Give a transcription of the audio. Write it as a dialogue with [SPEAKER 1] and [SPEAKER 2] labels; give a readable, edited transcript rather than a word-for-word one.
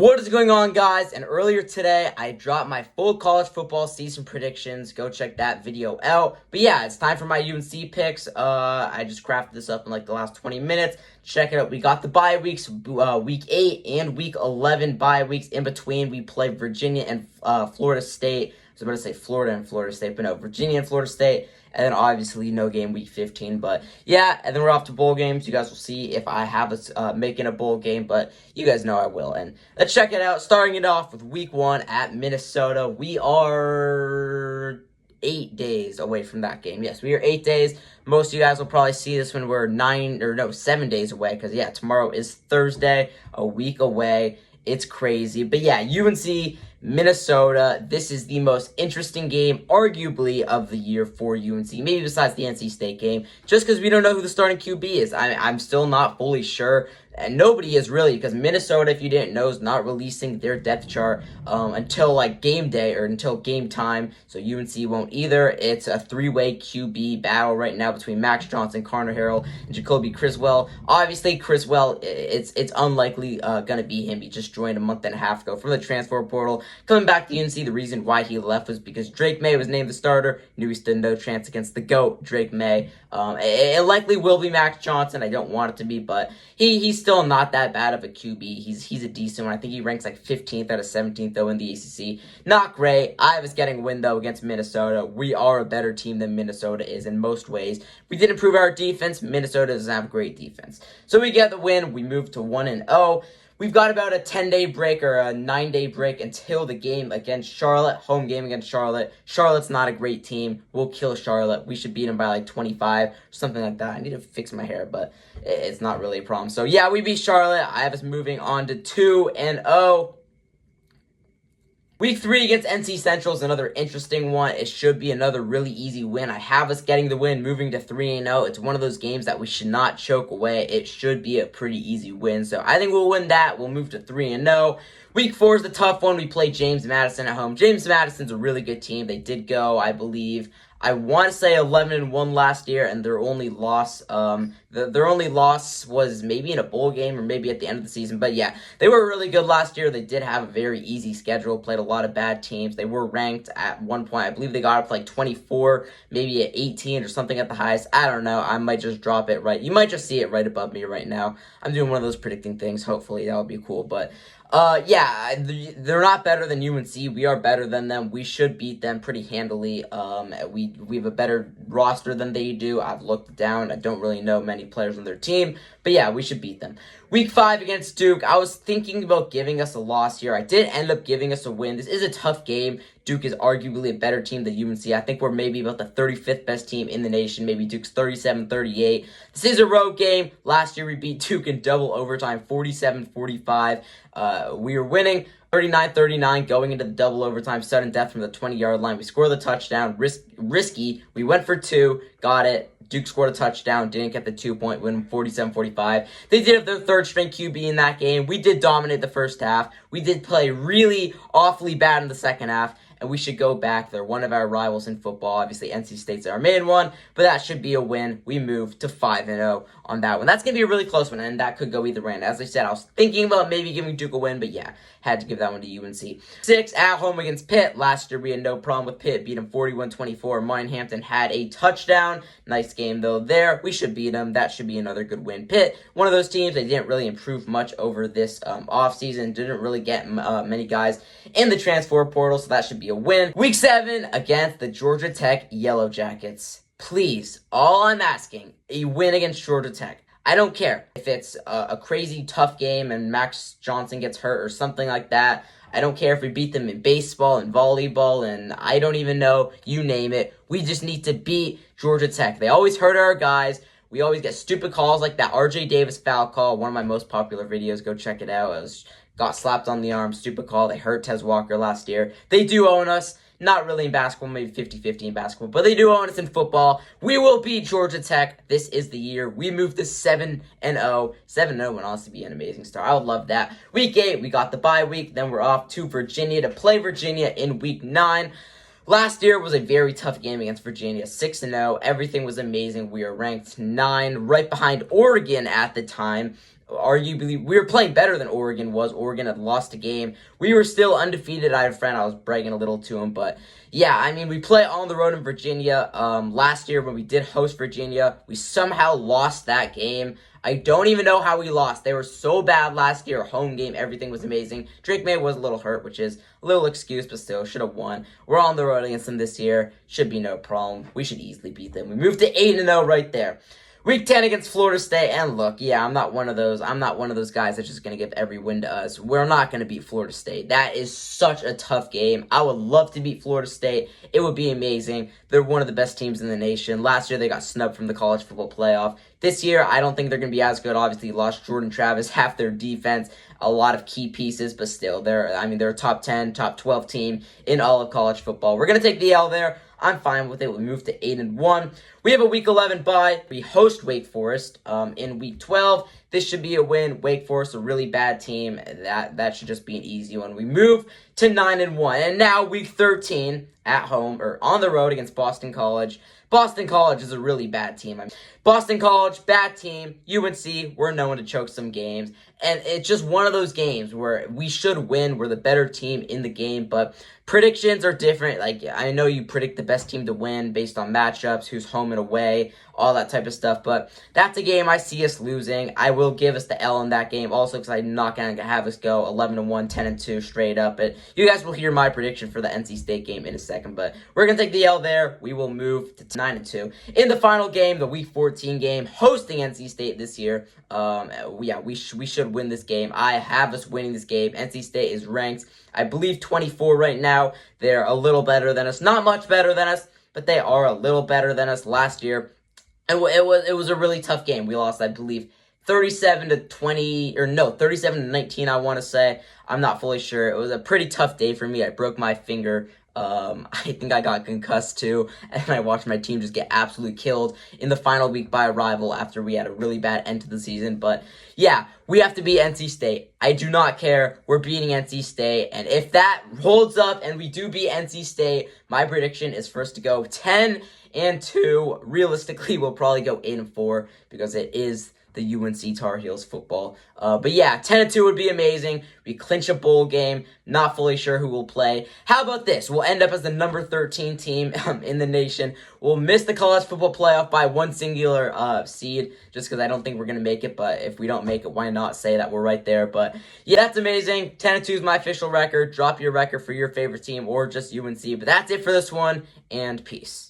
[SPEAKER 1] What is going on, guys? And earlier today, I dropped my full college football season predictions. Go check that video out. But yeah, it's time for my UNC picks. I just crafted this up in like the last 20 minutes. Check it out. We got the bye weeks, week 8 and week 11 bye weeks. In between, we play Virginia and Florida State. I was about to say Florida and Florida State, but no, Virginia and Florida State. And then obviously no game week 15. But yeah, and then we're off to bowl games. You guys will see if I have us making a bowl game, but you guys know I will. And let's check it out. Starting it off with week 1 at Minnesota. We are 8 days away from that game. Yes, we are 8 days. Most of you guys will probably see this when we're 7 days away. Because yeah, tomorrow is Thursday, a week away. It's crazy. But yeah, UNC, Minnesota, this is the most interesting game, arguably, of the year for UNC. Maybe besides the NC State game. Just because we don't know who the starting QB is. I'm still not fully sure. And nobody is really, because Minnesota, if you didn't know, is not releasing their depth chart until like game day or until game time. So UNC won't either. It's a 3-way QB battle right now between Max Johnson, Connor Harrell, and Jacoby Criswell. Obviously, Criswell, it's unlikely going to be him. He just joined a month and a half ago from the transfer portal. Coming back to UNC, the reason why he left was because Drake May was named the starter. Knew he stood no chance against the GOAT, Drake May. It likely will be Max Johnson. I don't want it to be, but he's still not that bad of a QB. He's a decent one. I think he ranks like 15th out of 17th, though, in the ACC. Not great. I was getting a win, though, against Minnesota. We are a better team than Minnesota is in most ways. We did improve our defense. Minnesota doesn't have great defense. So we get the win. We move to 1-0. We've got about a 10-day break or a 9-day break until the game against Charlotte, home game against Charlotte. Charlotte's not a great team. We'll kill Charlotte. We should beat them by like 25 or something like that. I need to fix my hair, but it's not really a problem. So yeah, we beat Charlotte. I have us moving on to 2-0. Week 3 against NC Central is another interesting one. It should be another really easy win. I have us getting the win, moving to 3-0. It's one of those games that we should not choke away. It should be a pretty easy win. So I think we'll win that. We'll move to 3-0. Week 4 is the tough one. We play James Madison at home. James Madison's a really good team. They did go, I believe, I want to say 11-1 last year, and their only loss, their only loss was maybe in a bowl game or maybe at the end of the season. But yeah, they were really good last year. They did have a very easy schedule, played a lot of bad teams. They were ranked at one point. I believe they got up to like 24, maybe at 18 or something at the highest. I don't know. I might just drop it right. You might just see it right above me right now. I'm doing one of those predicting things. Hopefully that would be cool. But yeah, they're not better than UNC. We are better than them. We should beat them pretty handily. We have a better roster than they do. I've looked down. I don't really know many players on their team. But yeah, we should beat them. Week 5 against Duke. I was thinking about giving us a loss here. I did end up giving us a win. This is a tough game. Duke is arguably a better team than UNC. I think we're maybe about the 35th best team in the nation. Maybe Duke's 37-38. This is a road game. Last year we beat Duke in double overtime, 47-45. We were winning 39-39 going into the double overtime, sudden death from the 20-yard line. We scored the touchdown. Risky. We went for 2. Got it. Duke scored a touchdown, didn't get the 2-point win, 47-45. They did have their third-string QB in that game. We did dominate the first half. We did play really awfully bad in the second half, and we should go back. They're one of our rivals in football. Obviously, NC State's our main one, but that should be a win. We move to 5-0 on that one. That's going to be a really close one, and that could go either way. And as I said, I was thinking about maybe giving Duke a win, but yeah, had to give that one to UNC. 6 at home against Pitt. Last year, we had no problem with Pitt. Beat them 41-24. Mine Hampton had a touchdown. Nice game, though, there. We should beat them. That should be another good win. Pitt, one of those teams, they didn't really improve much over this offseason. Didn't really get many guys in the transfer portal, so that should be a win. Week 7 against the Georgia Tech Yellow Jackets. Please, all I'm asking, a win against Georgia Tech. I don't care if it's a crazy tough game and Max Johnson gets hurt or something like that. I don't care if we beat them in baseball and volleyball and I don't even know, you name it. We just need to beat Georgia Tech. They always hurt our guys. We always get stupid calls like that RJ Davis foul call, one of my most popular videos. Go check it out. Got slapped on the arm, stupid call. They hurt Tez Walker last year. They do own us. Not really in basketball, maybe 50-50 in basketball, but they do own us in football. We will beat Georgia Tech. This is the year. We move to 7-0. 7-0 would honestly be an amazing start. I would love that. Week 8, we got the bye week. Then we're off to Virginia to play Virginia in week 9. Last year was a very tough game against Virginia, 6-0. Everything was amazing. We are ranked 9, right behind Oregon at the time. arguably, we were playing better than Oregon was. Oregon had lost a game. We were still undefeated. I had a friend, I was bragging a little to him, but yeah, I mean, we play on the road in Virginia. Last year when we did host Virginia, we somehow lost that game. I don't even know how we lost. They were so bad last year. Home game, everything was amazing. Drake May was a little hurt, which is a little excuse, but still, should have won. We're on the road against them this year. Should be no problem. We should easily beat them. We moved to 8-0 right there. Week 10 against Florida State, and look, yeah, I'm not one of those guys that's just going to give every win to us. We're not going to beat Florida State. That is such a tough game. I would love to beat Florida State. It would be amazing. They're one of the best teams in the nation. Last year, they got snubbed from the college football playoff. This year, I don't think they're going to be as good. Obviously, lost Jordan Travis, half their defense, a lot of key pieces, but still, they're a top 10, top 12 team in all of college football. We're going to take the L there. I'm fine with it. We move to 8-1. We have a Week 11 bye. We host Wake Forest in Week 12. This should be a win. Wake Forest, a really bad team. That should just be an easy one. We move to 9-1. And now Week 13 at home, or on the road against Boston College. Boston College is a really bad team. Boston College, bad team. UNC, we're known to choke some games. And it's just one of those games where we should win. We're the better team in the game, but predictions are different. Like, I know you predict the best team to win based on matchups, who's home and away, all that type of stuff, but that's a game I see us losing. I will give us the L in that game also because I'm not going to have us go 11-1, 10-2 straight up. But you guys will hear my prediction for the NC State game in a second, but we're going to take the L there. We will move to 9-2. In the final game, the Week 14 game, hosting NC State this year, we should win this game. I have us winning this game. NC State is ranked, I believe, 24 right now. They're a little better than us. Not much better than us, but they are a little better than us last year. And it was a really tough game. We lost, I believe, 37-19, I want to say. I'm not fully sure. It was a pretty tough day for me. I broke my finger. I think I got concussed too, and I watched my team just get absolutely killed in the final week by a rival after we had a really bad end to the season. But yeah, we have to beat NC State. I do not care. We're beating NC State, and if that holds up and we do beat NC State, my prediction is for us to go 10-2. Realistically, we'll probably go 8-4 because it is the UNC Tar Heels football. But yeah, 10-2 would be amazing. We clinch a bowl game. Not fully sure who will play. How about this? We'll end up as the number 13 team in the nation. We'll miss the college football playoff by one singular seed just because I don't think we're going to make it. But if we don't make it, why not say that we're right there? But yeah, that's amazing. 10-2 is my official record. Drop your record for your favorite team or just UNC. But that's it for this one, and peace.